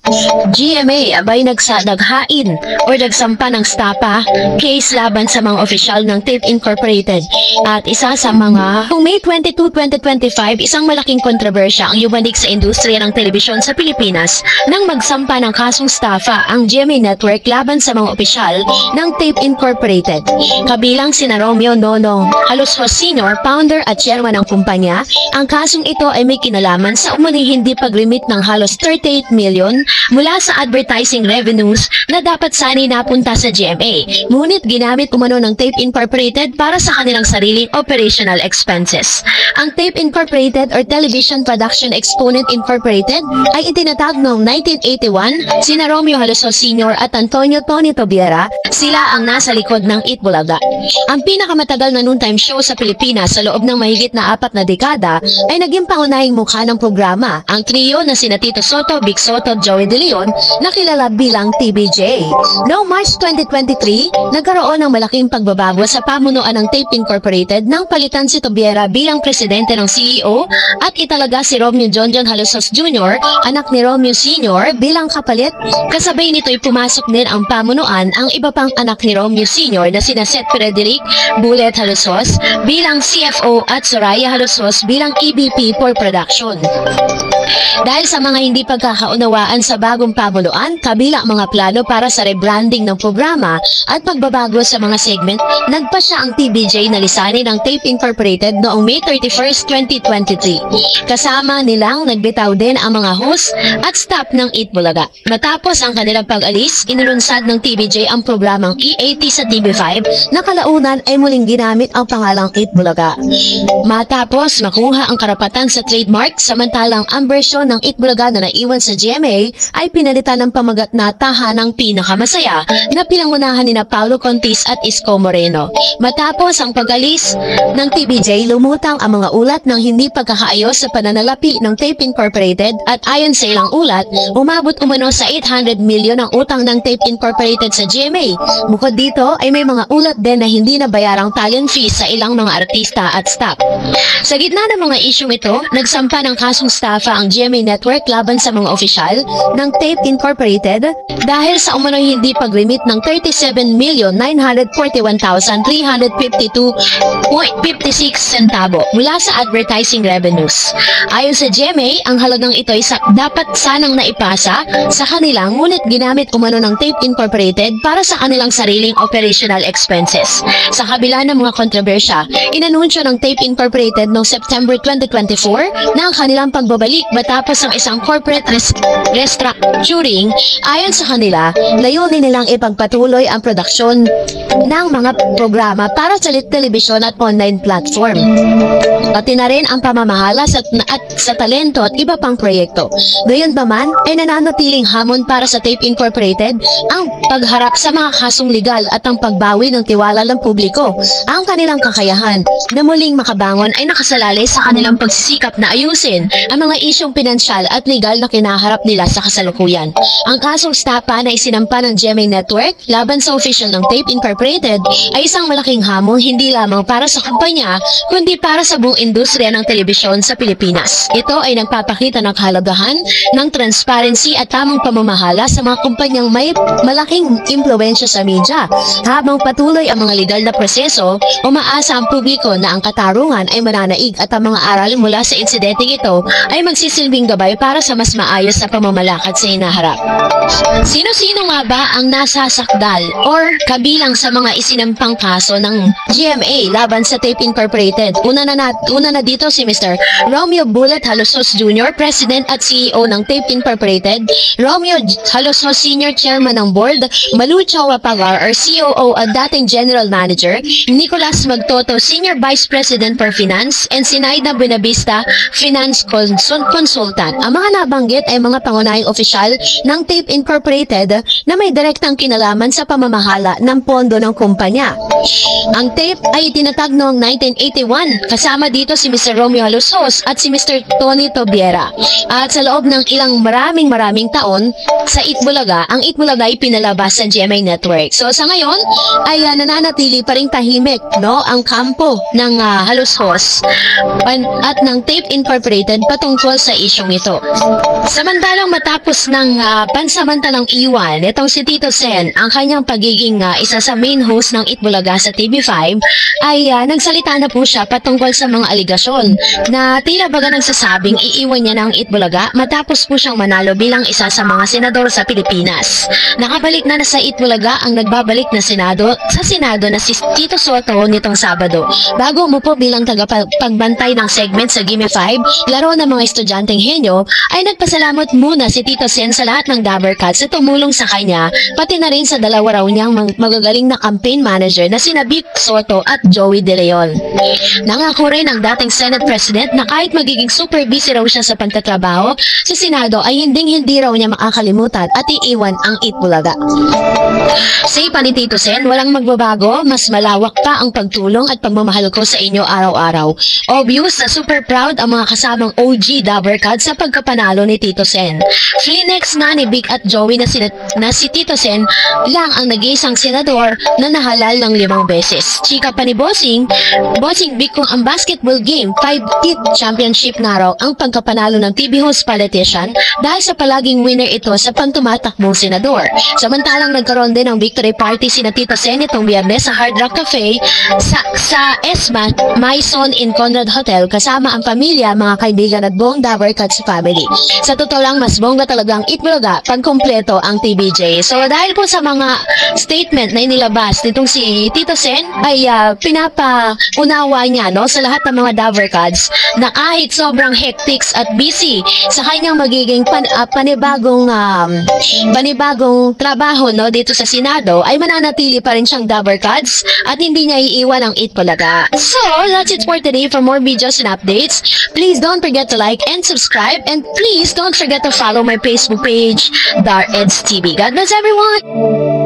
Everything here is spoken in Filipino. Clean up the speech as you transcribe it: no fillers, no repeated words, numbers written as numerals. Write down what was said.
GMA abay naghain o nagsampa ng stapa case laban sa mga opisyal ng TIP Incorporated. At isa sa mga noong May 22, 2025, isang malaking kontrobersya ang yumanig sa industriya ng telebisyon sa Pilipinas nang magsampa ng kasong stapa ang GMA Network laban sa mga opisyal ng TIP Incorporated. Kabilang sina Romeo Nonong Halusos Sr., founder at chairman ng kumpanya. Ang kasong ito ay may kinalaman sa umano'y hindi paglimit ng halos 38 million mula sa advertising revenues na dapat sana'y napunta sa GMA. Ngunit ginamit umano ng TIP Incorporated para sa kanilang sariling operational expenses. Ang TIP Incorporated or Television Production Exponent Incorporated ay itinatag noong 1981. Sina Romeo Halusos Sr. at Antonio Tony Tobiera, sila ang nasa likod ng Itbulaga. Ang pinakamatagal na noontime show sa Pilipinas sa loob ng mahigit na 4 na dekada ay naging pangunahing mukha ng programa, ang trio na sina Tito Soto, Vic Soto, Joey De Leon, na kilala bilang TBJ. Noong March 2023, nagkaroon ng malaking pagbabago sa pamunuan ng TIP Incorporated nang palitan si Tobiera bilang presidente ng CEO at italaga si Romeo Jonjon Halusos Jr., anak ni Romeo Sr. bilang kapalit. Kasabay nito'y pumasok din ang pamunuan ang iba pang anak ni Romeo Sr. na sina Seth Frederick Bullet Halusos bilang CFO at Soraya Halusos bilang EVP for Production. Dahil sa mga hindi pagkakaunawaan sa bagong pamunuan, kabilang mga plano para sa rebranding ng programa at pagbabago sa mga segment, nagpasya ang TBJ na lisanin ng TIP Incorporated noong May 31, 2023. Kasama nilang nagbitaw din ang mga host at staff ng Itbulaga. Matapos ang kanilang pag-alis, inilunsad ng TBJ ang programang EAT sa TV5 na kalaunan ay muling ginamit ang pangalang Itbulaga. Matapos makuha ang karapatan sa trademark, samantalang ang bersyon ng Itbulaga na naiwan sa GMA ay pinalitan ng pamagat na Tahanang Pinakamasaya na pinangunahan ni Paulo Contis at Isko Moreno. Matapos ang pag-alis ng TBJ, lumutang ang mga ulat ng hindi pagkakaayos sa pananalapi ng TIP Incorporated at ayon sa ilang ulat, umabot umano sa 800 million ang utang ng TIP Incorporated sa GMA. Bukod dito ay may mga ulat din na hindi nabayarang talent fees sa ilang mga artista at staff. Sa gitna ng mga isyong ito, nagsampa ng kasong staffa ang GMA Network laban sa mga opisyal ng TIP Incorporated dahil sa umano'y hindi paglimit ng 37,941,352.56 centavo mula sa advertising revenues. Ayon sa GMA, ang halagang ito ay dapat sanang naipasa sa kanila, ngunit ginamit umano ng TIP Incorporated para sa kanilang sariling operational expenses. Sa kabila ng mga kontrobersya, inanunsyo ng TIP Incorporated noong September 2024 na ang kanilang pagbabalik matapos ang isang corporate restructuring. Ayon sa kanila, layunin nilang ipagpatuloy ang produksyon ng mga programa para sa telebisyon at online platform. Pati na rin ang pamamahala sa talento at iba pang proyekto. Gayunpaman ay nananatiling hamon para sa TIP Incorporated ang pagharap sa mga kasong legal at ang pagbawi ng tiwala ng publiko. Ang kanilang kakayahan na muling makabangon ay nakasalalay sa kanilang pagsisikap na ayusin ang mga isyong pinansyal at legal na kinaharap nila sa kasalukuyan. Ang kasong stapa na isinampa ng GMA Network laban sa official ng TIP Incorporated ay isang malaking hamon hindi lamang para sa kumpanya kundi para sa buong industriya ng telebisyon sa Pilipinas. Ito ay nagpapakita ng kahalagahan ng transparency at tamang pamamahala sa mga kumpanyang may malaking impluwensya sa media. Habang patuloy ang mga legal na proseso, umaasa ang publiko na ang katarungan ay mananaig at ang mga aral mula sa insidenteng ito ay magsisilbing gabay para sa mas maayos na pamamalakad sa hinaharap. Sino-sino nga ba ang nasasakdal or kabilang sa mga isinampang kaso ng GMA laban sa TIP Incorporated? Una na dito si Mr. Romeo Bullet Halusos Jr., President at CEO ng TIP Incorporated, Romeo Halusos Sr., Chairman ng Board, Malucho Wapagar or COO at dating General Manager, Nicolas Magtoto, Senior Vice President for Finance, and Sinaida Buenavista, Finance Consultant. Ang mga nabanggit ay mga pangunahing opisyal ng TIP Incorporated na may direktang kinalaman sa pamamahala ng pondo ng kumpanya. Ang TIP ay itinatag noong 1981, kasama dito si Mr. Romeo Halusos at si Mr. Tony Tobiera. At sa loob ng ilang maraming taon sa Itbulaga, ang Itbulaga ay pinalabas sa GMA Network. So sa ngayon ay nananatili pa rin tahimik, no, ang kampo ng Halusos at ng TIP Incorporated patungkol sa isyong ito. Samantalang matapos ng pansamantalang iwan itong si Tito Sen ang kanyang pagiging isa sa main host ng Itbulaga sa TV5 ay nagsalita na po siya patungkol sa mga aligasyon na tila baga nagsasabing iiwan niya ng Itbulaga matapos po siyang manalo bilang isa sa mga senador sa Pilipinas. Nakabalik na sa Itbulaga ang nagbabalik na Senado na si Tito Soto nitong Sabado. Bago umupo bilang tagapagbantay ng segment sa Gimme 5, laro ng mga estudyanteng henyo, ay nagpasalamat muna si Tito Sen sa lahat ng Dabber Cats na tumulong sa kanya, pati na rin sa dalawa raw niyang magagaling na campaign manager na sina Vic Soto at Joey De Leon. Nangako rin ang dating Senate President na kahit magiging super busy raw siya sa pagtatrabaho sa Senado ay hindi raw niya makakalimutan at iiwan ang Itbulaga. Say pa ni Tito Sen, walang magbabago, mas malawak pa ang pagtulong at pagmamahal ko sa inyo araw-araw. Obvious na super proud ang mga kasamang OG Dabber Cats sa pagkapanalo ni Tito Sen. Free next nga ni Big at Joey na si Tito Sen lang ang nag-iisang senador na nahalal ng 5 beses. Chika pa ni Bossing Big kung ang basketball game 5th championship nga raw ang pagkapanalo ng TV host politician dahil sa palaging winner ito sa pangtumatakbong senador. Samantalang nagkaroon din ng victory party sina Tito Sen itong Biyernes sa Hard Rock Cafe sa ESMA Maison in Conrad Hotel kasama ang pamilya, mga kaibigan at buong Dabber Cats family. Sa totoo lang, mas bongga talagang Itbulaga pag kumpleto ang TBJ. So dahil po sa mga statement na inilabas nitong si Tito Sen ay pinapaunawa niya sa lahat ng mga Dabber Cats na kahit sobrang hectic at busy sa kanyang magiging panibagong trabaho dito sa Senado ay mananatili pa rin siyang Dabber Cats at hindi niya iiwan ang Itbulaga. So that's it for today. For more videos and updates, please don't forget to like and subscribe, and please don't forget to follow my Facebook page, Dar Eds TV. God bless everyone!